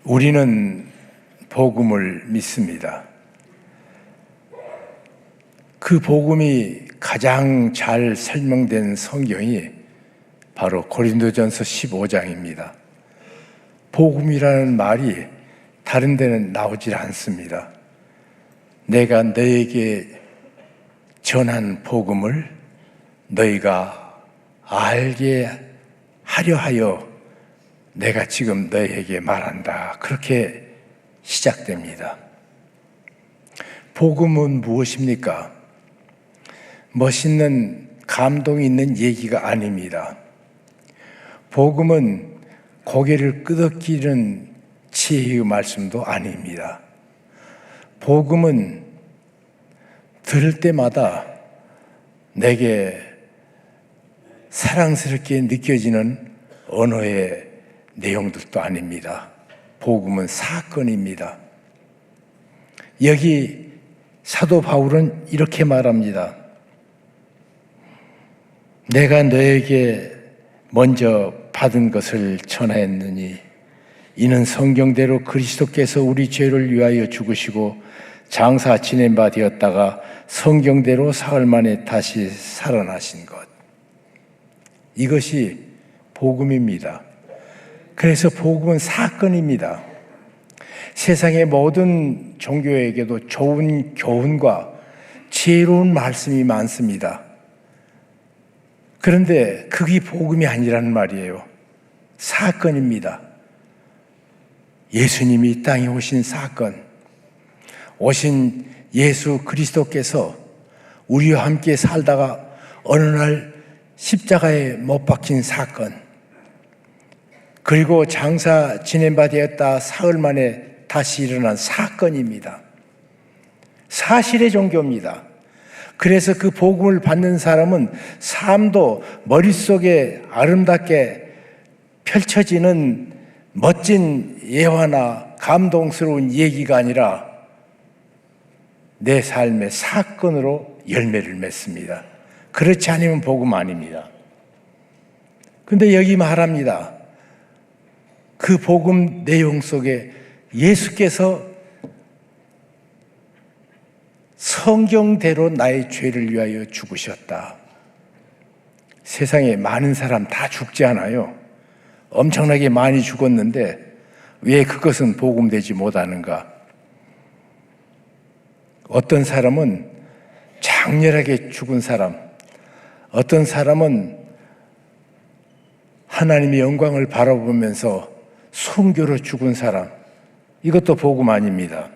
우리는 복음을 믿습니다. 그 복음이 가장 잘 설명된 성경이 바로 고린도전서 15장입니다. 복음이라는 말이 다른 데는 나오질 않습니다. 내가 너에게 전한 복음을 너희가 알게 하려 하여 내가 지금 너희에게 말한다. 그렇게 시작됩니다. 복음은 무엇입니까? 멋있는 감동 있는 얘기가 아닙니다. 복음은 고개를 끄덕이는 지혜의 말씀도 아닙니다. 복음은 들을 때마다 내게 사랑스럽게 느껴지는 언어의 내용들도 아닙니다. 복음은 사건입니다. 여기 사도 바울은 이렇게 말합니다. 내가 너에게 먼저 받은 것을 전하였느니 이는 성경대로 그리스도께서 우리 죄를 위하여 죽으시고 장사 지낸 바 되었다가 성경대로 사흘 만에 다시 살아나신 것. 이것이 복음입니다. 그래서 복음은 사건입니다. 세상의 모든 종교에게도 좋은 교훈과 지혜로운 말씀이 많습니다. 그런데 그게 복음이 아니라는 말이에요. 사건입니다. 예수님이 이 땅에 오신 사건, 오신 예수 그리스도께서 우리와 함께 살다가 어느 날 십자가에 못 박힌 사건, 그리고 장사 지낸 바 되었다 사흘 만에 다시 일어난 사건입니다. 사실의 종교입니다. 그래서 그 복음을 받는 사람은 삶도 머릿속에 아름답게 펼쳐지는 멋진 예화나 감동스러운 얘기가 아니라 내 삶의 사건으로 열매를 맺습니다. 그렇지 않으면 복음 아닙니다. 근데 여기 말합니다. 그 복음 내용 속에 예수께서 성경대로 나의 죄를 위하여 죽으셨다. 세상에 많은 사람 다 죽지 않아요. 엄청나게 많이 죽었는데 왜 그것은 복음되지 못하는가? 어떤 사람은 장렬하게 죽은 사람, 어떤 사람은 하나님의 영광을 바라보면서 순교로 죽은 사람, 이것도 복음 아닙니다.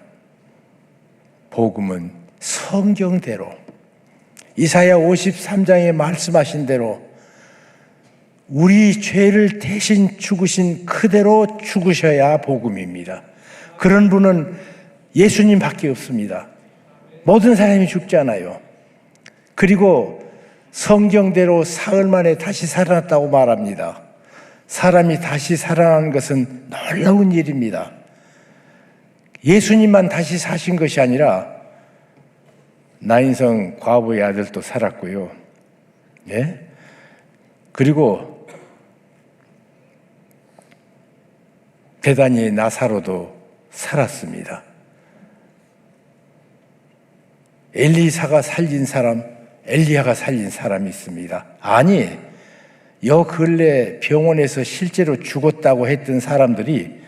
복음은 성경대로 이사야 53장에 말씀하신 대로 우리 죄를 대신 죽으신 그대로 죽으셔야 복음입니다. 그런 분은 예수님밖에 없습니다. 모든 사람이 죽지 않아요. 그리고 성경대로 사흘 만에 다시 살아났다고 말합니다. 사람이 다시 살아나는 것은 놀라운 일입니다. 예수님만 다시 사신 것이 아니라 나인성 과부의 아들도 살았고요. 예? 그리고 베다니의 나사로도 살았습니다. 엘리사가 살린 사람, 엘리야가 살린 사람이 있습니다. 아니, 요 근래 병원에서 실제로 죽었다고 했던 사람들이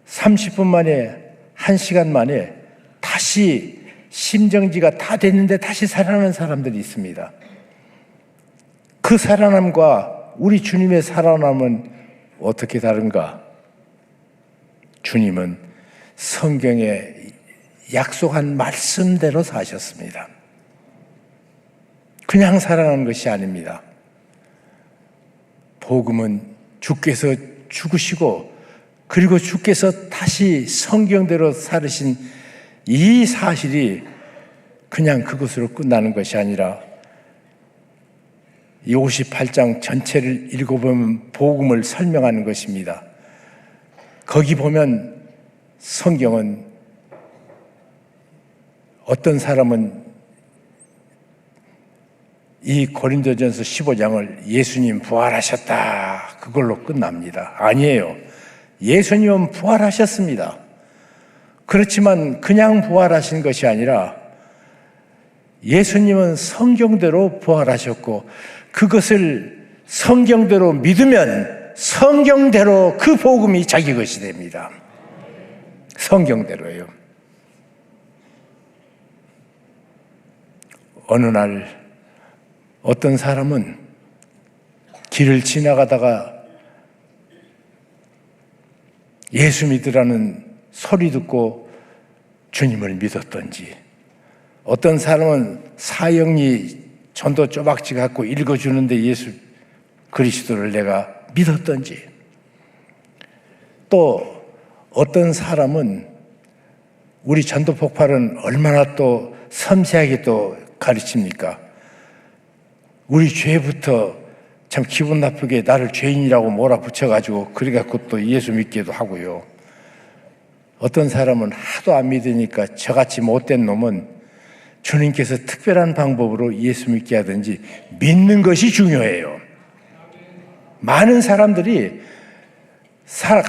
30분 만에, 1시간 만에 다시 심정지가 다 됐는데 다시 살아나는 사람들이 있습니다. 그 살아남과 우리 주님의 살아남은 어떻게 다른가? 주님은 성경에 약속한 말씀대로 사셨습니다. 그냥 살아나는 것이 아닙니다. 복음은 주께서 죽으시고 그리고 주께서 다시 성경대로 살으신 이 사실이 그냥 그것으로 끝나는 것이 아니라 이 58장 전체를 읽어보면 복음을 설명하는 것입니다. 거기 보면 성경은 어떤 사람은 이 고린도전서 15장을 예수님 부활하셨다 그걸로 끝납니다. 아니에요. 예수님은 부활하셨습니다. 그렇지만 그냥 부활하신 것이 아니라 예수님은 성경대로 부활하셨고, 그것을 성경대로 믿으면 성경대로 그 복음이 자기 것이 됩니다. 성경대로예요. 어느 날 어떤 사람은 길을 지나가다가 예수 믿으라는 소리 듣고 주님을 믿었던지, 어떤 사람은 사형리 전도 쪼박지 갖고 읽어주는데 예수 그리스도를 내가 믿었던지, 또 어떤 사람은 우리 전도 폭발은 얼마나 또 섬세하게 또 가르칩니까? 우리 죄부터 참 기분 나쁘게 나를 죄인이라고 몰아붙여가지고 그래갖고 또 예수 믿기도 하고요. 어떤 사람은 하도 안 믿으니까 저같이 못된 놈은 주님께서 특별한 방법으로 예수 믿게 하든지 믿는 것이 중요해요. 많은 사람들이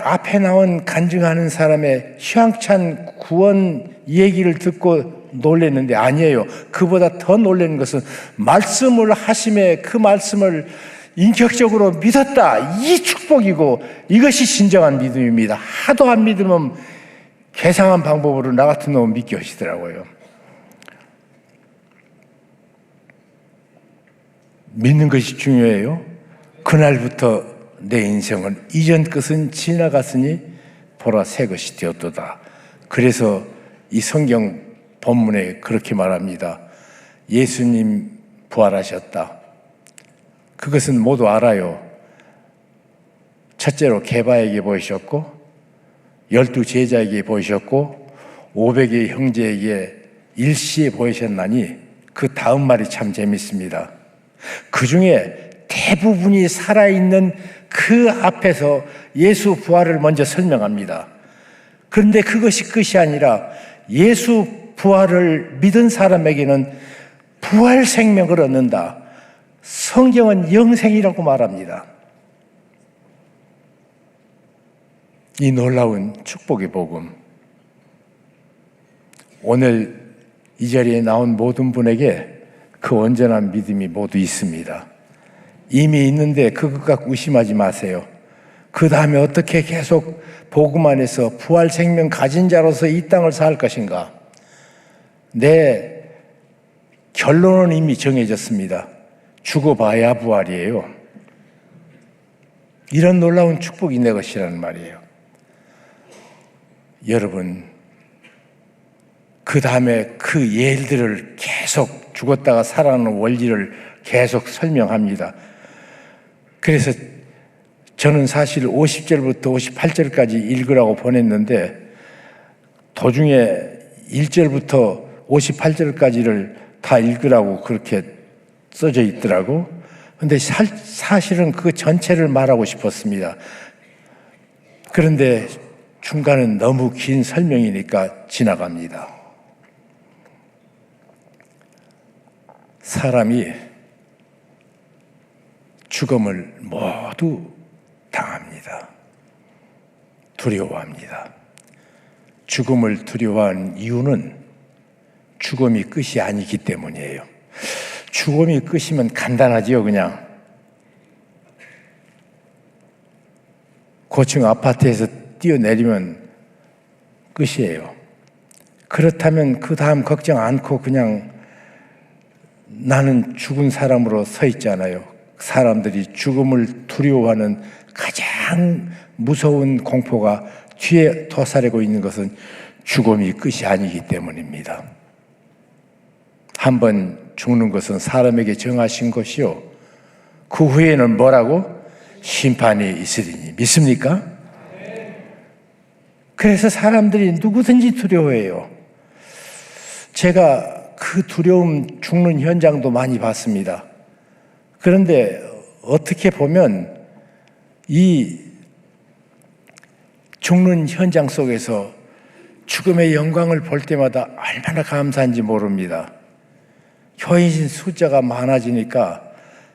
앞에 나온 간증하는 사람의 휘황찬 구원 얘기를 듣고 놀랐는데 아니에요. 그보다 더 놀라는 것은 말씀을 하심에 그 말씀을 인격적으로 믿었다, 이 축복이고 이것이 진정한 믿음입니다. 하도 안 믿으면 괴상한 방법으로 나 같은 놈은 믿게 하시더라고요. 믿는 것이 중요해요. 그날부터 내 인생은 이전 것은 지나갔으니 보라 새 것이 되었도다. 그래서 이 성경 본문에 그렇게 말합니다. 예수님 부활하셨다. 그것은 모두 알아요. 첫째로 게바에게 보이셨고, 12 제자에게 보이셨고, 500의 형제에게 일시에 보이셨나니 그 다음 말이 참 재밌습니다. 그 중에 대부분이 살아있는 그 앞에서 예수 부활을 먼저 설명합니다. 그런데 그것이 끝이 아니라 예수 부활을 믿은 사람에게는 부활 생명을 얻는다. 성경은 영생이라고 말합니다. 이 놀라운 축복의 복음, 오늘 이 자리에 나온 모든 분에게 그 온전한 믿음이 모두 있습니다. 이미 있는데 그것 갖고 의심하지 마세요. 그 다음에 어떻게 계속 복음 안에서 부활 생명 가진 자로서 이 땅을 살 것인가? 내 결론은 이미 정해졌습니다. 죽어봐야 부활이에요. 이런 놀라운 축복이 내 것이라는 말이에요. 여러분, 그 다음에 그 예들을 계속 죽었다가 살아나는 원리를 계속 설명합니다. 그래서 저는 사실 50절부터 58절까지 읽으라고 보냈는데 도중에 1절부터 58절까지를 다 읽으라고 그렇게 써져 있더라고. 근데 사실은 그 전체를 말하고 싶었습니다. 그런데 중간은 너무 긴 설명이니까 지나갑니다. 사람이 죽음을 모두 당합니다. 두려워합니다. 죽음을 두려워하는 이유는 죽음이 끝이 아니기 때문이에요. 죽음이 끝이면 간단하지요. 그냥 고층 아파트에서 뛰어내리면 끝이에요. 그렇다면 그 다음 걱정 않고 그냥 나는 죽은 사람으로 서 있잖아요. 사람들이 죽음을 두려워하는 가장 무서운 공포가 뒤에 도사리고 있는 것은 죽음이 끝이 아니기 때문입니다. 한번 죽는 것은 사람에게 정하신 것이요, 그 후에는 뭐라고? 심판이 있으리니. 믿습니까? 그래서 사람들이 누구든지 두려워해요. 제가 그 두려움, 죽는 현장도 많이 봤습니다. 그런데 어떻게 보면 이 죽는 현장 속에서 죽음의 영광을 볼 때마다 얼마나 감사한지 모릅니다. 교인 숫자가 많아지니까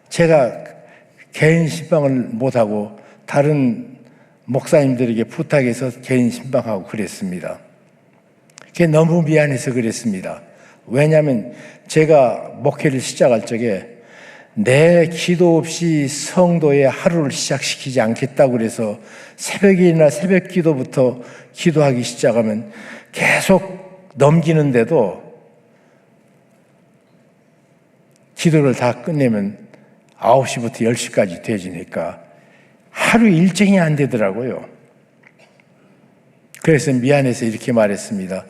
제가 개인 신방을 못하고 다른 목사님들에게 부탁해서 개인 신방하고 그랬습니다. 그게 너무 미안해서 그랬습니다. 왜냐하면 제가 목회를 시작할 적에 내 기도 없이 성도의 하루를 시작시키지 않겠다고 그래서 새벽이나 새벽 기도부터 기도하기 시작하면 계속 넘기는데도 기도를 다 끝내면 9시부터 10시까지 되지니까 하루 일정이 안 되더라고요. 그래서 미안해서 이렇게 말했습니다.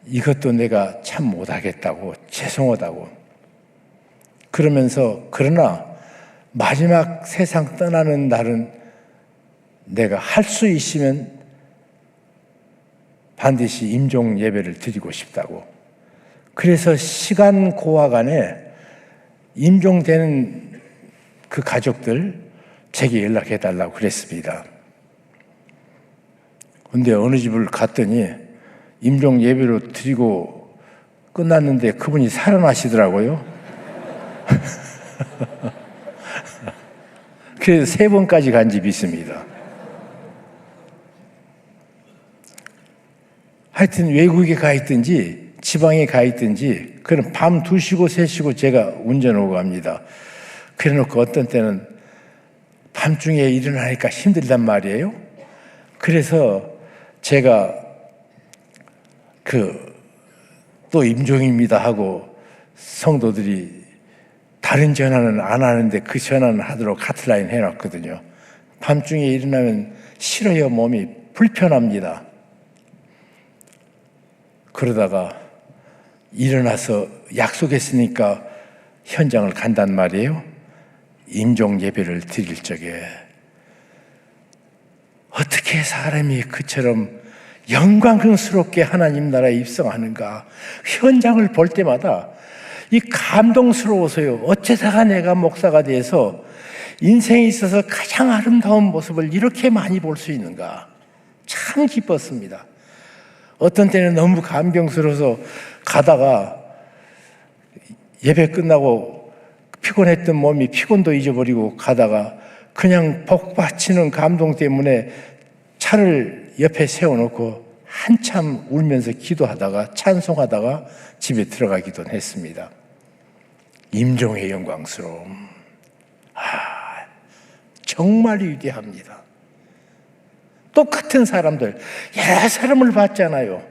이것도 내가 참 못하겠다고, 죄송하다고. 그러면서 그러나 마지막 세상 떠나는 날은 내가 할 수 있으면 반드시 임종 예배를 드리고 싶다고. 그래서 시간 고와 간에 임종되는 그 가족들 제게 연락해 달라고 그랬습니다. 근데 어느 집을 갔더니 임종 예배로 드리고 끝났는데 그분이 살아나시더라고요. 그래서 3번까지 간 집이 있습니다. 하여튼 외국에 가 있든지 지방에 가 있든지 그럼 밤 2시고 3시고 제가 운전하고 갑니다. 그래 놓고 어떤 때는 밤중에 일어나니까 힘들단 말이에요. 그래서 제가 또 임종입니다 하고 성도들이 다른 전화는 안 하는데 그 전화는 하도록 카트라인 해놨거든요. 밤중에 일어나면 싫어요. 몸이 불편합니다. 그러다가 일어나서 약속했으니까 현장을 간단 말이에요. 임종 예배를 드릴 적에 어떻게 사람이 그처럼 영광스럽게 하나님 나라에 입성하는가. 현장을 볼 때마다 이 감동스러워서요. 어쩌다가 내가 목사가 돼서 인생에 있어서 가장 아름다운 모습을 이렇게 많이 볼 수 있는가. 참 기뻤습니다. 어떤 때는 너무 감격스러워서 가다가 예배 끝나고 피곤했던 몸이 피곤도 잊어버리고 가다가 그냥 복받치는 감동 때문에 차를 옆에 세워놓고 한참 울면서 기도하다가 찬송하다가 집에 들어가기도 했습니다. 임종의 영광스러움. 정말 위대합니다. 똑같은 사람들, 여러 사람을 봤잖아요.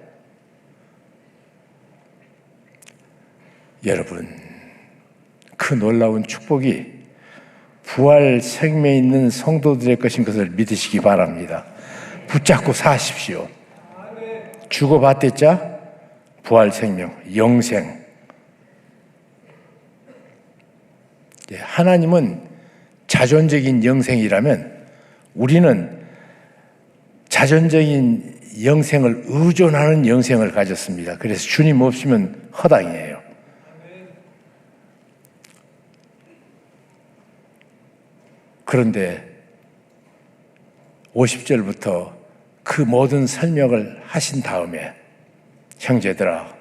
여러분, 그 놀라운 축복이 부활 생명에 있는 성도들의 것인 것을 믿으시기 바랍니다. 붙잡고 사십시오. 주고받댔자 부활 생명, 영생. 하나님은 자존적인 영생이라면 우리는 자존적인 영생을 의존하는 영생을 가졌습니다. 그래서 주님 없으면 허당이에요. 그런데 50절부터 그 모든 설명을 하신 다음에 형제들아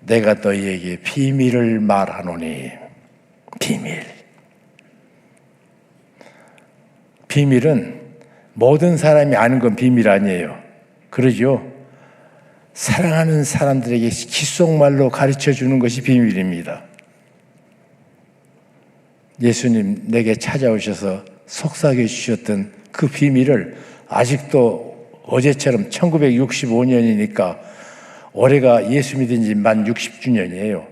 내가 너희에게 비밀을 말하노니 비밀은 모든 사람이 아는 건 비밀 아니에요. 그러죠? 사랑하는 사람들에게 귓속말로 가르쳐 주는 것이 비밀입니다. 예수님 내게 찾아오셔서 속삭여 주셨던 그 비밀을 아직도 어제처럼 1965년이니까 올해가 예수 믿은 지 만 60주년이에요.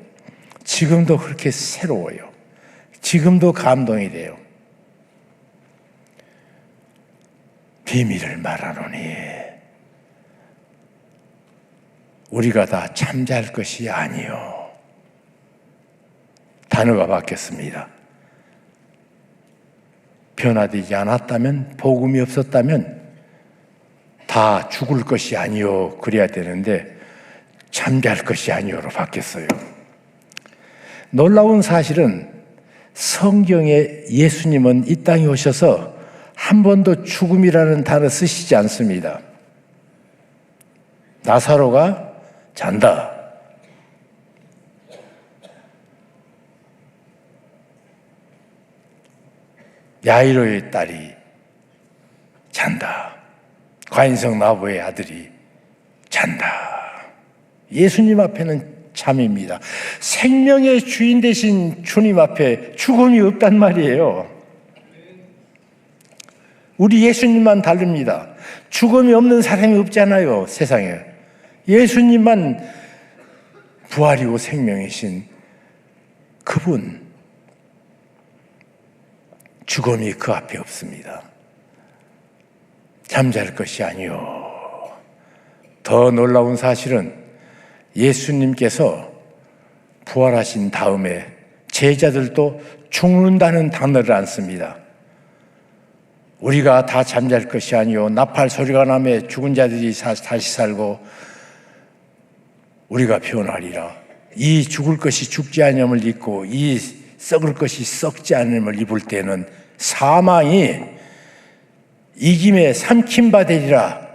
지금도 그렇게 새로워요. 지금도 감동이 돼요. 비밀을 말하노니 우리가 다 잠잘 것이 아니요. 단어가 바뀌었습니다. 변화되지 않았다면, 복음이 없었다면 다 죽을 것이 아니요 그래야 되는데 잠잘 것이 아니요로 바뀌었어요. 놀라운 사실은 성경에 예수님은 이 땅에 오셔서 한 번도 죽음이라는 단어 쓰시지 않습니다. 나사로가 잔다. 야이로의 딸이 잔다. 과인성 나보의 아들이 잔다. 예수님 앞에는 잠입니다. 생명의 주인 되신 주님 앞에 죽음이 없단 말이에요. 우리 예수님만 다릅니다. 죽음이 없는 사람이 없잖아요, 세상에. 예수님만 부활이고 생명이신 그분, 죽음이 그 앞에 없습니다. 잠잘 것이 아니요. 더 놀라운 사실은 예수님께서 부활하신 다음에 제자들도 죽는다는 단어를 안 씁니다. 우리가 다 잠잘 것이 아니요 나팔 소리가 나매 죽은 자들이 다시 살고 우리가 변하리라. 이 죽을 것이 죽지 않음을 입고 이 썩을 것이 썩지 않음을 입을 때는 사망이 이김에 삼킴바 되리라.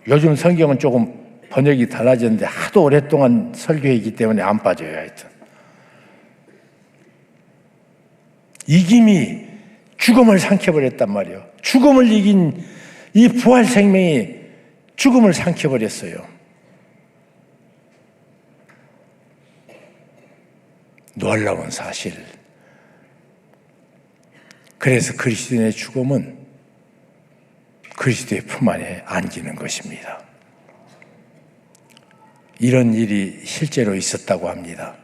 요즘 성경은 조금 번역이 달라졌는데 하도 오랫동안 설교했기 때문에 안 빠져요. 하여튼 이김이 죽음을 삼켜버렸단 말이에요. 죽음을 이긴 이 부활 생명이 죽음을 삼켜버렸어요. 놀라운 사실. 그래서 그리스도인의 죽음은 그리스도의 품 안에 안기는 것입니다. 이런 일이 실제로 있었다고 합니다.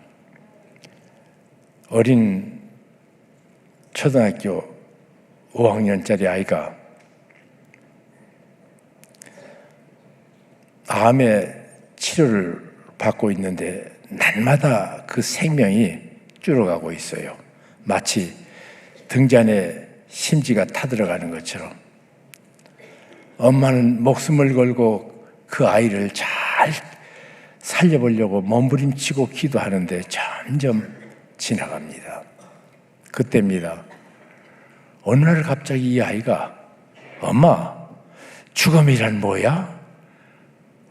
어린 초등학교 5학년짜리 아이가 암의 치료를 받고 있는데 날마다 그 생명이 줄어가고 있어요. 마치 등잔에 심지가 타들어가는 것처럼. 엄마는 목숨을 걸고 그 아이를 잘 살려보려고 몸부림치고 기도하는데 점점 지나갑니다. 그때입니다. 어느 날 갑자기 이 아이가 엄마, 죽음이란 뭐야?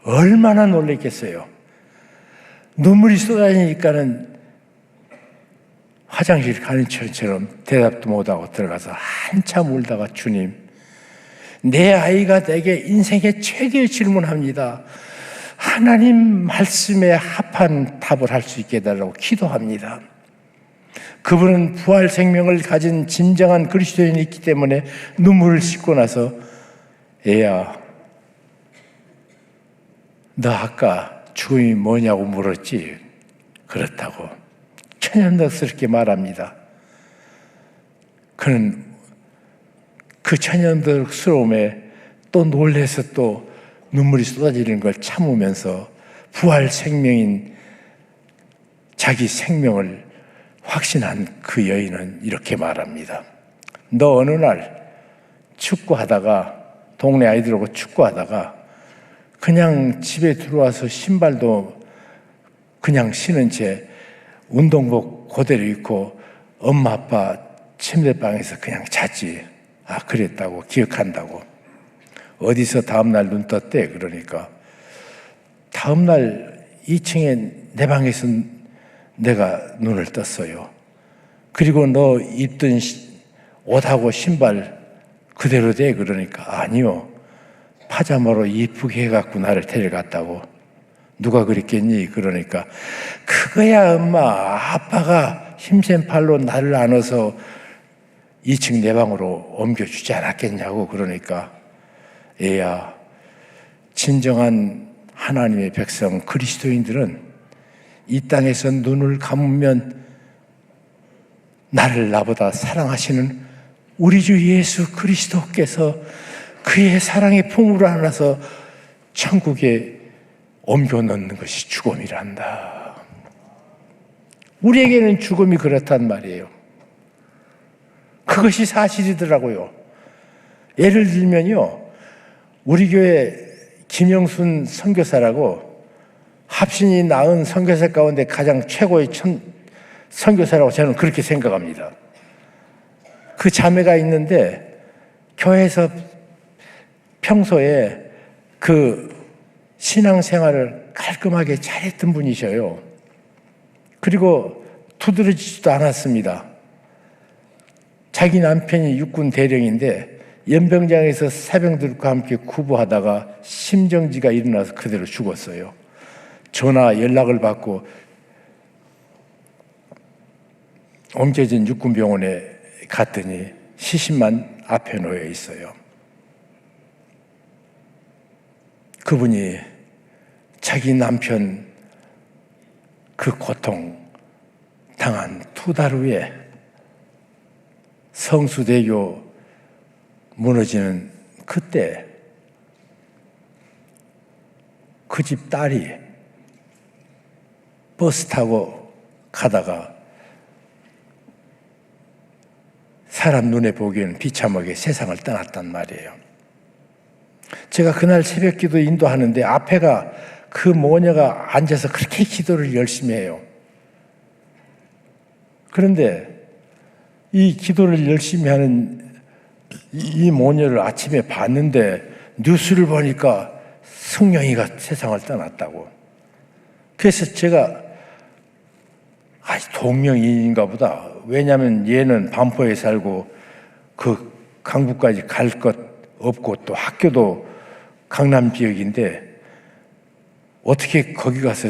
얼마나 놀랬겠어요. 눈물이 쏟아지니까는 화장실 가는 처럼 대답도 못하고 들어가서 한참 울다가 주님, 내 아이가 내게 인생의 최대의 질문합니다. 하나님 말씀에 합한 답을 할 수 있게 해달라고 기도합니다. 그분은 부활 생명을 가진 진정한 그리스도인이 있기 때문에 눈물을 씻고 나서 애야, 너 아까 죽음이 뭐냐고 물었지? 그렇다고 천연덕스럽게 말합니다. 그는 그 천연덕스러움에 또 놀라서 또 눈물이 쏟아지는 걸 참으면서 부활 생명인 자기 생명을 확신한 그 여인은 이렇게 말합니다. 너 어느 날 축구하다가 동네 아이들하고 축구하다가 그냥 집에 들어와서 신발도 그냥 신은 채 운동복 그대로 입고 엄마 아빠 침대방에서 그냥 잤지. 아, 그랬다고 기억한다고. 어디서 다음날 눈 떴대? 그러니까 다음날 2층에 내 방에서 내가 눈을 떴어요. 그리고 너 입던 옷하고 신발 그대로 돼? 그러니까 아니요. 파자마로 이쁘게 해갖고 나를 데려갔다고. 누가 그랬겠니? 그러니까 그거야 엄마. 아빠가 힘센 팔로 나를 안아서 2층 내 방으로 옮겨주지 않았겠냐고. 그러니까 애야, 진정한 하나님의 백성 그리스도인들은 이 땅에서 눈을 감으면 나를 나보다 사랑하시는 우리 주 예수 그리스도께서 그의 사랑의 품으로 안아서 천국에 옮겨 넣는 것이 죽음이란다. 우리에게는 죽음이 그렇단 말이에요. 그것이 사실이더라고요. 예를 들면요, 우리 교회 김영순 선교사라고 합신이 낳은 선교사 가운데 가장 최고의 선교사라고 저는 그렇게 생각합니다. 그 자매가 있는데 교회에서 평소에 그 신앙생활을 깔끔하게 잘했던 분이셔요. 그리고 두드러지지도 않았습니다. 자기 남편이 육군 대령인데 연병장에서 사병들과 함께 구보하다가 심정지가 일어나서 그대로 죽었어요. 전화 연락을 받고 옮겨진 육군병원에 갔더니 시신만 앞에 놓여 있어요. 그분이 자기 남편 그 고통 당한 2달 후에 성수대교 무너지는 그때 그 집 딸이 버스 타고 가다가 사람 눈에 보기에는 비참하게 세상을 떠났단 말이에요. 제가 그날 새벽기도 인도하는데 앞에가 그 모녀가 앉아서 그렇게 기도를 열심히 해요. 그런데 이 기도를 열심히 하는 이 모녀를 아침에 봤는데 뉴스를 보니까 승용이가 세상을 떠났다고. 그래서 제가 동명이인인가 보다. 왜냐하면 얘는 반포에 살고 그 강북까지 갈 것 없고 또 학교도 강남 지역인데 어떻게 거기 가서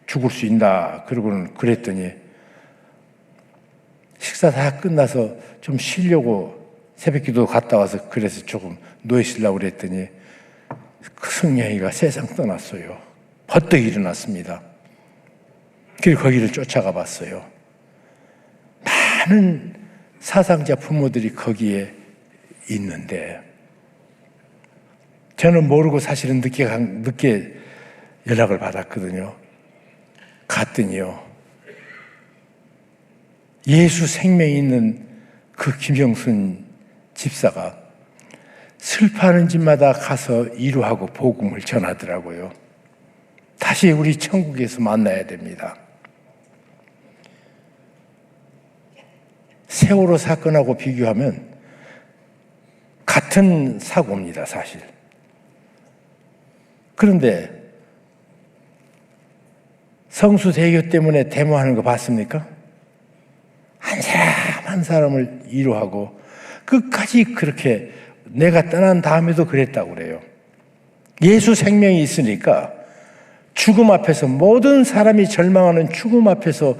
죽을 수 있나 그러고는 그랬더니 식사 다 끝나서 좀 쉬려고 새벽기도 갔다 와서 그래서 조금 누워있으려고 그랬더니 그 승냥이가 세상 떠났어요. 버떡 일어났습니다. 그리고 거기를 쫓아가 봤어요. 많은 사상자 부모들이 거기에 있는데 저는 모르고 사실은 늦게 연락을 받았거든요. 갔더니요. 예수 생명이 있는 그 김영순 집사가 슬퍼하는 집마다 가서 위로하고 복음을 전하더라고요. 다시 우리 천국에서 만나야 됩니다. 세월호 사건하고 비교하면 같은 사고입니다, 사실. 그런데 성수대교 때문에 데모하는 거 봤습니까? 한 사람 한 사람을 위로하고 끝까지 그렇게 내가 떠난 다음에도 그랬다고 그래요. 예수 생명이 있으니까 죽음 앞에서 모든 사람이 절망하는 죽음 앞에서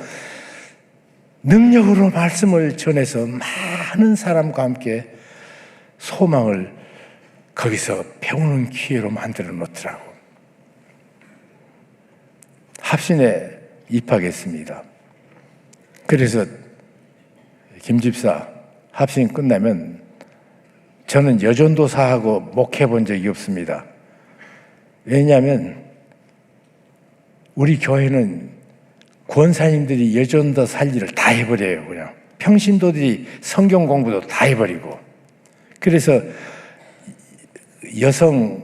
능력으로 말씀을 전해서 많은 사람과 함께 소망을 거기서 배우는 기회로 만들어 놓더라고. 합신에 입학했습니다. 그래서 김 집사 합신 끝나면 저는 여전도사하고 목회 본 적이 없습니다. 왜냐하면 우리 교회는 권사님들이 여전도 살리를 다 해버려요. 그냥 평신도들이 성경 공부도 다 해버리고. 그래서 여성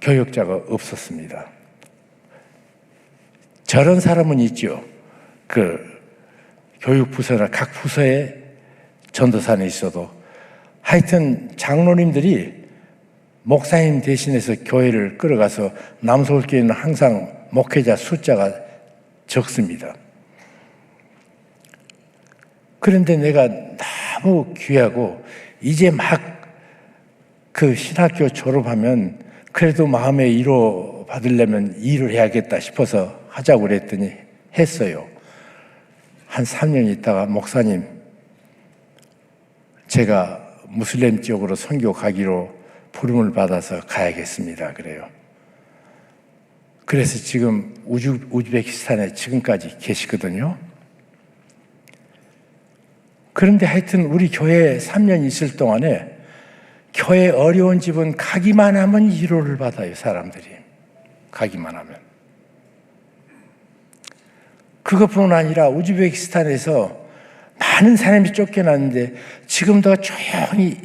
교육자가 없었습니다. 저런 사람은 있죠. 그 교육부서나 각 부서에 전도사는 있어도 하여튼 장로님들이 목사님 대신해서 교회를 끌어가서 남서울교회는 항상 목회자 숫자가 적습니다. 그런데 내가 너무 귀하고 이제 막 그 신학교 졸업하면 그래도 마음에 위로 받으려면 일을 해야겠다 싶어서 하자고 그랬더니 했어요. 한 3년 있다가 목사님 제가 무슬림 지역으로 선교 가기로 부름을 받아서 가야겠습니다. 그래요. 그래서 지금 우즈베키스탄에 지금까지 계시거든요. 그런데 하여튼 우리 교회에 3년 있을 동안에 교회 어려운 집은 가기만 하면 위로를 받아요. 사람들이 가기만 하면. 그것뿐 아니라 우즈베키스탄에서 많은 사람이 쫓겨났는데 지금도 조용히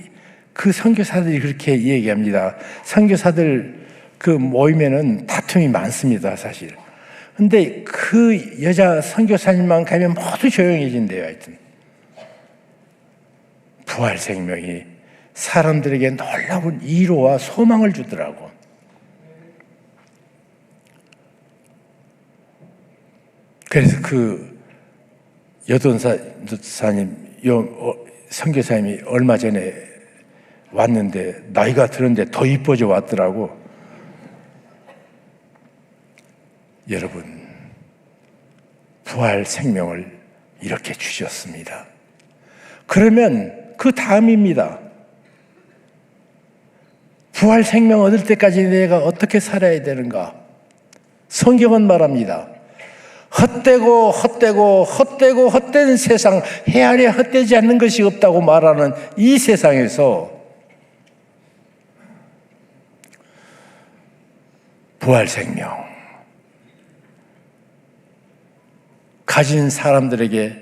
그 선교사들이 그렇게 얘기합니다. 선교사들 그 모임에는 다툼이 많습니다, 사실. 근데 그 여자 선교사님만 가면 모두 조용해진대요, 하여튼. 부활 생명이 사람들에게 놀라운 위로와 소망을 주더라고. 그래서 그 여돈사님 선교사님이 얼마 전에 왔는데 나이가 들었는데 더 이뻐져 왔더라고. 여러분, 부활 생명을 이렇게 주셨습니다. 그러면 그 다음입니다. 부활 생명 얻을 때까지 내가 어떻게 살아야 되는가? 성경은 말합니다. 헛되고 세상, 헤아려 헛되지 않는 것이 없다고 말하는 이 세상에서 부활 생명 가진 사람들에게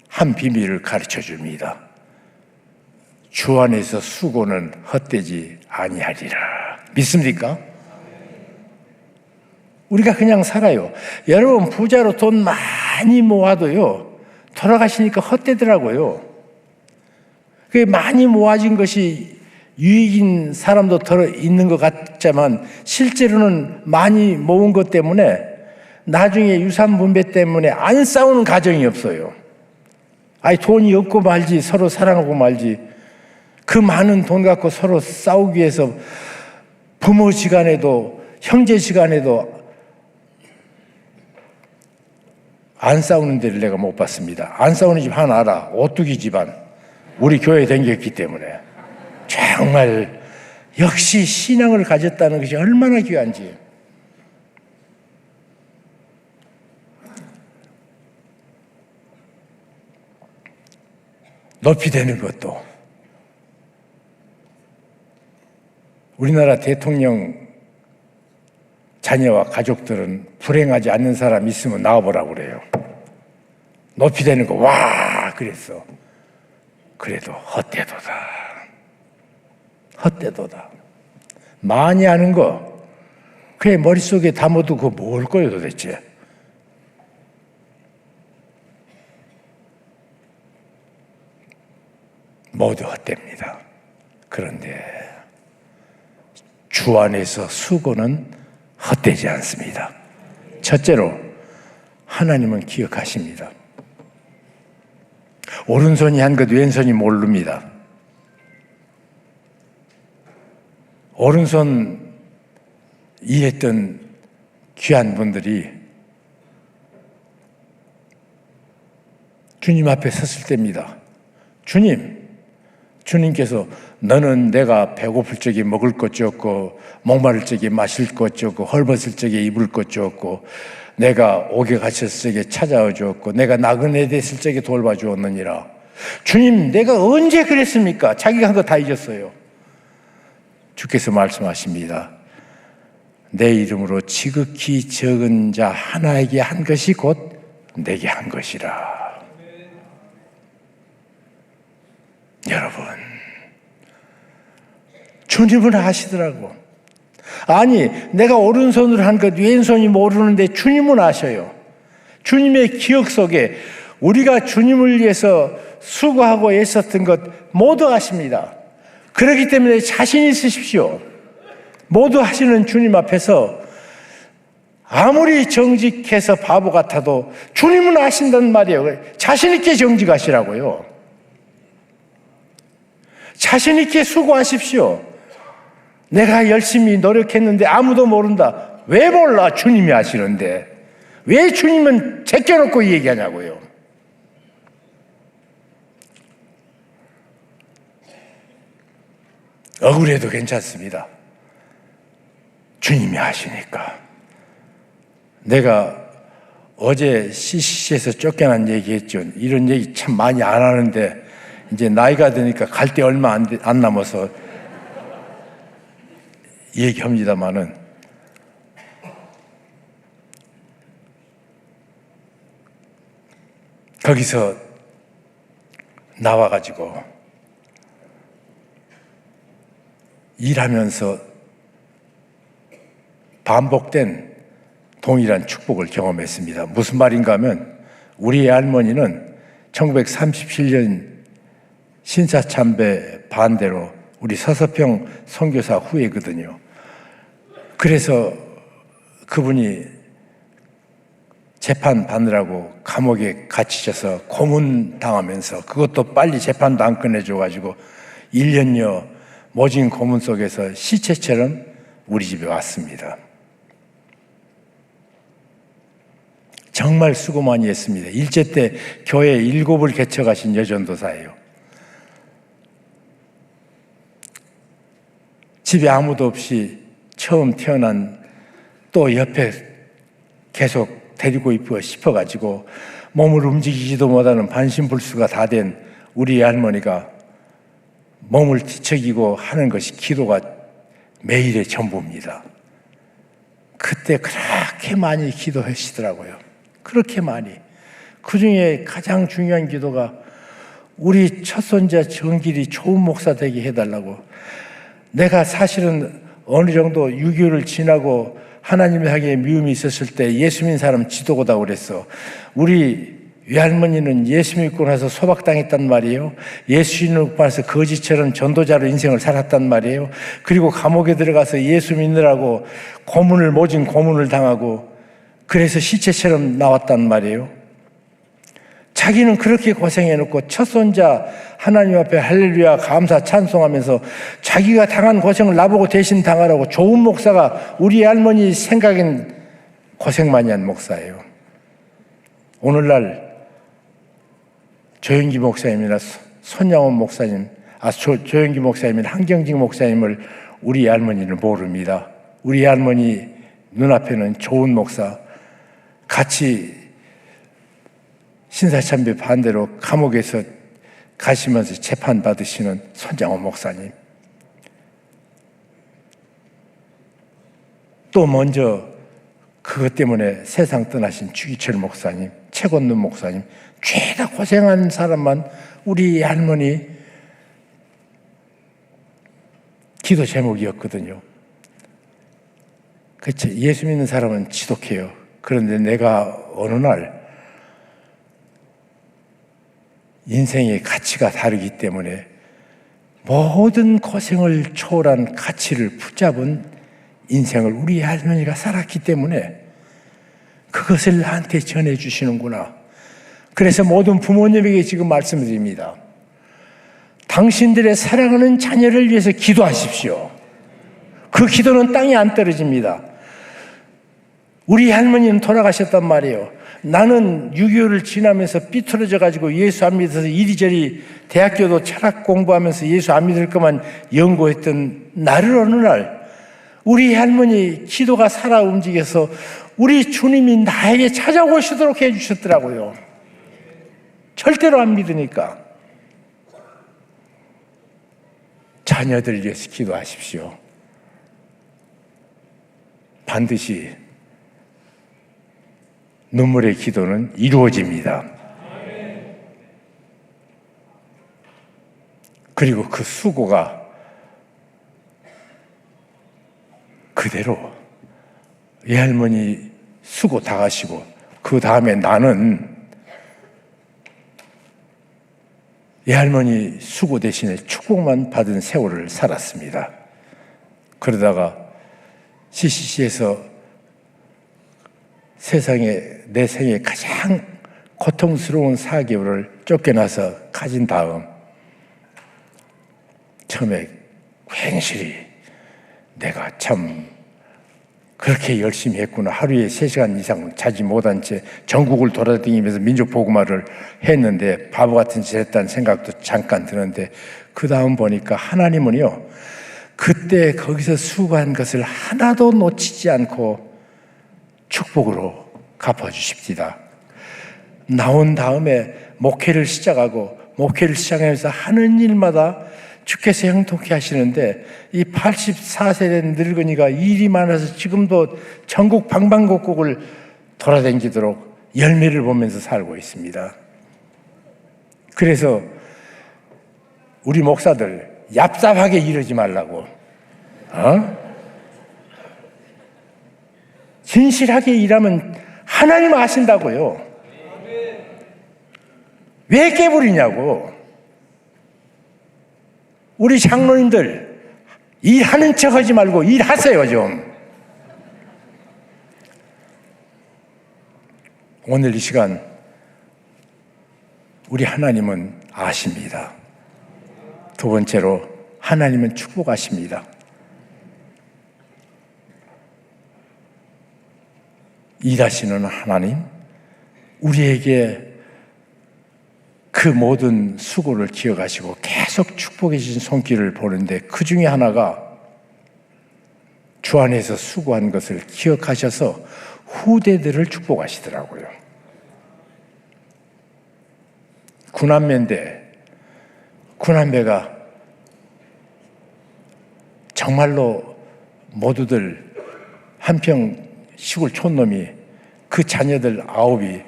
한 비밀을 가르쳐 줍니다. 주 안에서 수고는 헛되지 아니하리라. 믿습니까? 우리가 그냥 살아요. 여러분, 부자로 돈 많이 모아도요, 돌아가시니까 헛되더라고요. 그게 많이 모아진 것이 유익인 사람도 더 있는 것 같지만 실제로는 많이 모은 것 때문에 나중에 유산 분배 때문에 안 싸우는 가정이 없어요. 아니, 돈이 없고 말지, 서로 사랑하고 말지. 그 많은 돈 갖고 서로 싸우기 위해서 부모 시간에도 형제 시간에도 안 싸우는 데를 내가 못 봤습니다. 안 싸우는 집 하나 알아. 오뚜기 집안. 우리 교회에 다녔기 때문에. 정말 역시 신앙을 가졌다는 것이 얼마나 귀한지. 높이 되는 것도 우리나라 대통령 자녀와 가족들은 불행하지 않는 사람 있으면 나와보라고 그래요. 높이 되는 거, 와! 그랬어. 그래도 헛되도다. 헛되도다. 많이 하는 거, 그게 머릿속에 담아도 그거 뭘 거예요 도대체? 모두 헛됩니다. 그런데 주 안에서 수고는 헛되지 않습니다. 첫째로 하나님은 기억하십니다. 오른손이 한 것 왼손이 모릅니다. 오른손 일했던 귀한 분들이 주님 앞에 섰을 때입니다. 주님께서 너는 내가 배고플 적에 먹을 것 줬고 목마를 적에 마실 것 줬고 헐벗을 적에 입을 것 줬고 내가 옥에 갇혔을 적에 찾아와 주었고 내가 나그네 됐을 적에 돌봐 주었느니라. 주님, 내가 언제 그랬습니까? 자기가 한 거 다 잊었어요. 주께서 말씀하십니다. 내 이름으로 지극히 적은 자 하나에게 한 것이 곧 내게 한 것이라. 여러분, 주님은 아시더라고. 아니, 내가 오른손으로 한 것 왼손이 모르는데 주님은 아셔요. 주님의 기억 속에 우리가 주님을 위해서 수고하고 애썼던 것 모두 아십니다. 그렇기 때문에 자신 있으십시오. 모두 하시는 주님 앞에서 아무리 정직해서 바보 같아도 주님은 아신다는 말이에요. 자신 있게 정직하시라고요. 자신 있게 수고하십시오. 내가 열심히 노력했는데 아무도 모른다. 왜 몰라? 주님이 아시는데. 왜 주님은 제껴놓고 얘기하냐고요. 억울해도 괜찮습니다. 주님이 아시니까. 내가 어제 CCC에서 쫓겨난 얘기했죠. 이런 얘기 참 많이 안 하는데 이제 나이가 드니까 갈 데 얼마 안 남아서 얘기합니다마는 거기서 나와가지고 일하면서 반복된 동일한 축복을 경험했습니다. 무슨 말인가 하면 우리 할머니는 1937년 신사참배 반대로 우리 서서평 선교사 후예거든요. 그래서 그분이 재판 받느라고 감옥에 갇히셔서 고문 당하면서 그것도 빨리 재판도 안 끝내줘가지고 1년여 모진 고문 속에서 시체처럼 우리 집에 왔습니다. 정말 수고 많이 했습니다. 일제 때 교회 7을 개척하신 여전도사예요. 집에 아무도 없이 처음 태어난 또 옆에 계속 데리고 있고 싶어가지고 몸을 움직이지도 못하는 반신불수가 다 된 우리 할머니가 몸을 뒤척이고 하는 것이 기도가 매일의 전부입니다. 그때 그렇게 많이 기도하시더라고요. 그렇게 많이. 그 중에 가장 중요한 기도가 우리 첫손자 정길이 좋은 목사 되게 해달라고. 내가 사실은 어느 정도 6.25를 지나고 하나님을 향해 미움이 있었을 때 예수 믿는 사람 지도고다고 그랬어. 우리 외할머니는 예수 믿고 나서 소박당했단 말이에요. 예수 믿고 나서 거지처럼 전도자로 인생을 살았단 말이에요. 그리고 감옥에 들어가서 예수 믿느라고 모진 고문을 당하고 그래서 시체처럼 나왔단 말이에요. 자기는 그렇게 고생해놓고 첫손자 하나님 앞에 할렐루야 감사 찬송하면서 자기가 당한 고생을 나보고 대신 당하라고 좋은 목사가 우리 할머니 생각엔 고생 많이 한 목사예요. 오늘날 조영기 목사님이나 손양원 목사님, 조영기 목사님이나 한경직 목사님을 우리 할머니는 모릅니다. 우리 할머니 눈앞에는 좋은 목사, 같이 신사참배 반대로 감옥에서 가시면서 재판받으시는 손장원 목사님, 또 먼저 그것 때문에 세상 떠나신 주기철 목사님, 최건눈 목사님, 죄다 고생한 사람만 우리 할머니 기도 제목이었거든요. 그렇죠. 예수 믿는 사람은 지독해요. 그런데 내가 어느 날 인생의 가치가 다르기 때문에 모든 고생을 초월한 가치를 붙잡은 인생을 우리 할머니가 살았기 때문에 그것을 나한테 전해주시는구나. 그래서 모든 부모님에게 지금 말씀드립니다. 당신들의 사랑하는 자녀를 위해서 기도하십시오. 그 기도는 땅에 안 떨어집니다. 우리 할머니는 돌아가셨단 말이에요. 나는 6.25를 지나면서 삐뚤어져 가지고 예수 안 믿어서 이리저리 대학교도 철학 공부하면서 예수 안 믿을 것만 연구했던 나를 어느 날 우리 할머니 기도가 살아 움직여서 우리 주님이 나에게 찾아오시도록 해주셨더라고요. 절대로 안 믿으니까. 자녀들 위해서 기도하십시오. 반드시 눈물의 기도는 이루어집니다. 그리고 그 수고가 그대로 외할머니 수고 다 하시고 그 다음에 나는 외할머니 수고 대신에 축복만 받은 세월을 살았습니다. 그러다가 CCC에서 세상에 내 생에 가장 고통스러운 4개월을 쫓겨나서 가진 다음 처음에 괜시리 내가 참 그렇게 열심히 했구나. 하루에 3시간 이상 자지 못한 채 전국을 돌아다니면서 민족복음화를 했는데 바보 같은 짓 했다는 생각도 잠깐 드는데 그 다음 보니까 하나님은요 그때 거기서 수고한 것을 하나도 놓치지 않고 축복으로 갚아주십니다. 나온 다음에 목회를 시작하면서 하는 일마다 주께서 형통케 하시는데 이 84세 된 늙은이가 일이 많아서 지금도 전국 방방곡곡을 돌아다니도록 열매를 보면서 살고 있습니다. 그래서 우리 목사들 얍삽하게 이러지 말라고, 진실하게 일하면 하나님 아신다고요. 왜 깨부리냐고. 우리 장로님들 일하는 척 하지 말고 일하세요 좀. 오늘 이 시간 우리 하나님은 아십니다. 두 번째로 하나님은 축복하십니다. 일하시는 하나님, 우리에게 그 모든 수고를 기억하시고 계속 축복해 주신 손길을 보는데, 그 중에 하나가 주 안에서 수고한 것을 기억하셔서 후대들을 축복하시더라고요. 구남매인데, 구남매가 정말로 모두들 한평 시골 촌놈이 그 자녀들 9이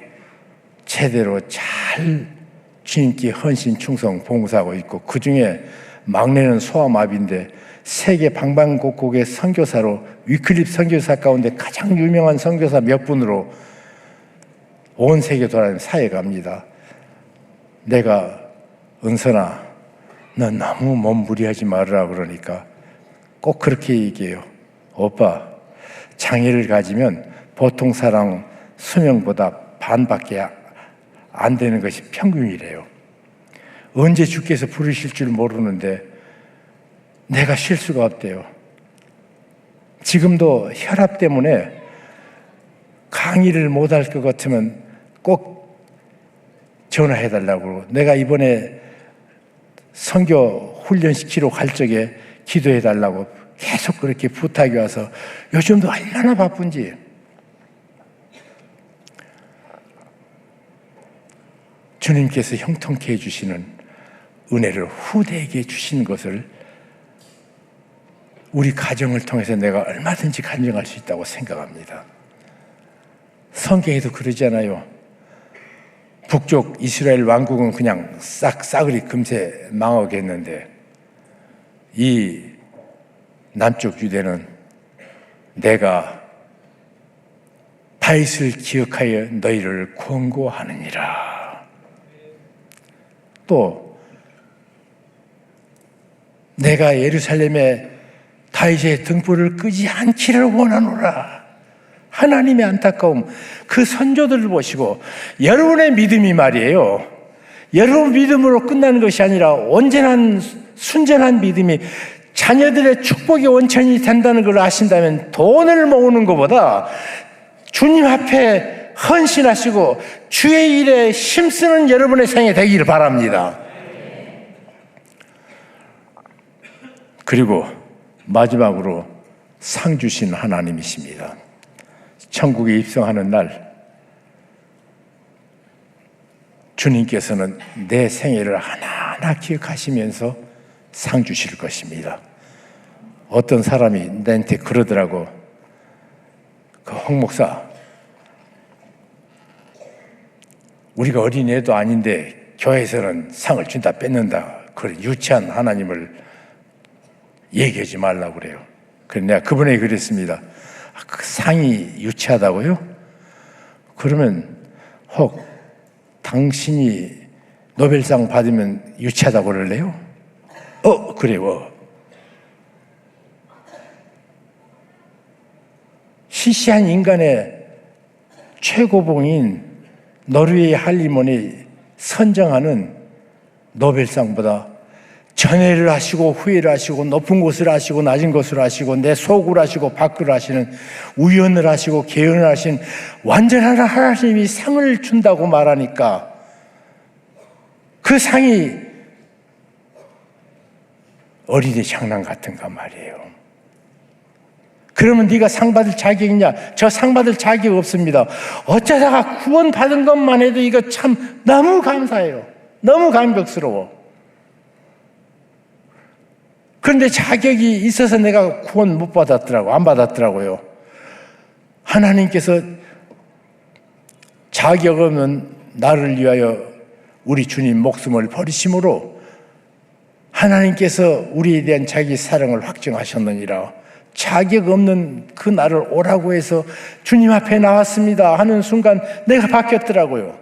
제대로 잘 주님께 헌신 충성 봉사하고 있고, 그 중에 막내는 소아마비인데 세계 방방곡곡의 선교사로, 위클립 선교사 가운데 가장 유명한 선교사 몇 분으로 온 세계 돌아다니는 사역합니다. 내가 은선아, 너 너무 몸 무리하지 말으라 그러니까 꼭 그렇게 얘기해요. 오빠, 장애를 가지면 보통 사람 수명보다 반밖에 안 되는 것이 평균이래요. 언제 주께서 부르실 줄 모르는데 내가 쉴 수가 없대요. 지금도 혈압 때문에 강의를 못할 것 같으면 꼭 전화해달라고, 내가 이번에 선교 훈련시키러 갈 적에 기도해달라고 계속 그렇게 부탁이 와서 요즘도 얼마나 바쁜지. 주님께서 형통케 해주시는 은혜를 후대에게 주신 것을 우리 가정을 통해서 내가 얼마든지 간증할 수 있다고 생각합니다. 성경에도 그러잖아요. 북쪽 이스라엘 왕국은 그냥 싸그리 금세 망하겠는데, 이 남쪽 유대는 내가 다윗을 기억하여 너희를 권고하느니라. 또 내가 예루살렘에 다윗의 등불을 끄지 않기를 원하노라. 하나님의 안타까움, 그 선조들을 보시고 여러분의 믿음이 말이에요, 여러분 믿음으로 끝나는 것이 아니라 온전한 순전한 믿음이 자녀들의 축복의 원천이 된다는 걸 아신다면 돈을 모으는 것보다 주님 앞에 헌신하시고 주의 일에 힘쓰는 여러분의 생애 되기를 바랍니다. 그리고 마지막으로 상 주신 하나님이십니다. 천국에 입성하는 날 주님께서는 내 생애를 하나하나 기억하시면서 상 주실 것입니다. 어떤 사람이 나한테 그러더라고. 그 홍 목사, 우리가 어린애도 아닌데 교회에서는 상을 준다 뺏는다, 그런 유치한 하나님을 얘기하지 말라고 그래요. 그래서 내가 그분에게 그랬습니다. 그 상이 유치하다고요? 그러면 혹 당신이 노벨상 받으면 유치하다고 그럴래요? 그래요. 시시한 인간의 최고봉인 노르웨이 할리몬이 선정하는 노벨상보다 전회를 하시고 후회를 하시고 높은 곳을 하시고 낮은 곳을 하시고 내 속을 하시고 밖을 하시는, 우연을 하시고 개연을 하신 완전한 하나님이 상을 준다고 말하니까 그 상이 어린이 장난 같은가 말이에요. 그러면 네가 상 받을 자격 있냐? 저 상 받을 자격 없습니다. 어쩌다가 구원 받은 것만 해도 이거 참 너무 감사해요. 너무 감격스러워. 그런데 자격이 있어서 내가 구원 못 받았더라고, 안 받았더라고요. 하나님께서 자격 없는 나를 위하여 우리 주님 목숨을 버리심으로 하나님께서 우리에 대한 자기 사랑을 확증하셨느니라. 자격 없는 그 나를 오라고 해서 주님 앞에 나왔습니다 하는 순간 내가 바뀌었더라고요.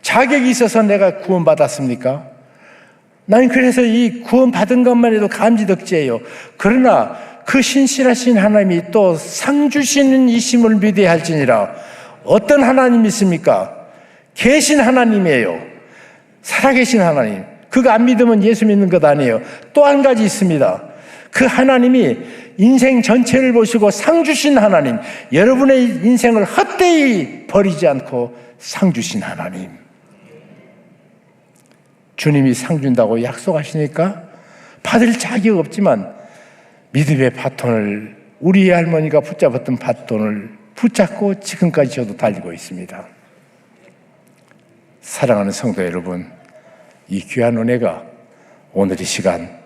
자격이 있어서 내가 구원받았습니까? 나는 그래서 이 구원받은 것만 해도 감지덕지예요. 그러나 그 신실하신 하나님이 또 상 주시는 이심을 믿어야 할지니라. 어떤 하나님이 있습니까? 계신 하나님이에요. 살아계신 하나님. 그거 안 믿으면 예수 믿는 것 아니에요. 또 한 가지 있습니다. 그 하나님이 인생 전체를 보시고 상 주신 하나님, 여러분의 인생을 헛되이 버리지 않고 상 주신 하나님. 주님이 상 준다고 약속하시니까 받을 자격 없지만 믿음의 바톤을, 우리 할머니가 붙잡았던 바톤을 붙잡고 지금까지 저도 달리고 있습니다. 사랑하는 성도 여러분, 이 귀한 은혜가 오늘 이 시간,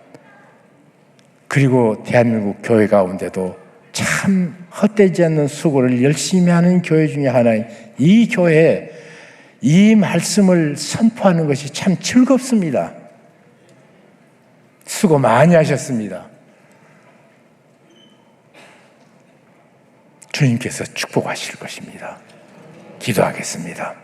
그리고 대한민국 교회 가운데도 참 헛되지 않는 수고를 열심히 하는 교회 중에 하나인 이 교회에 이 말씀을 선포하는 것이 참 즐겁습니다. 수고 많이 하셨습니다. 주님께서 축복하실 것입니다. 기도하겠습니다.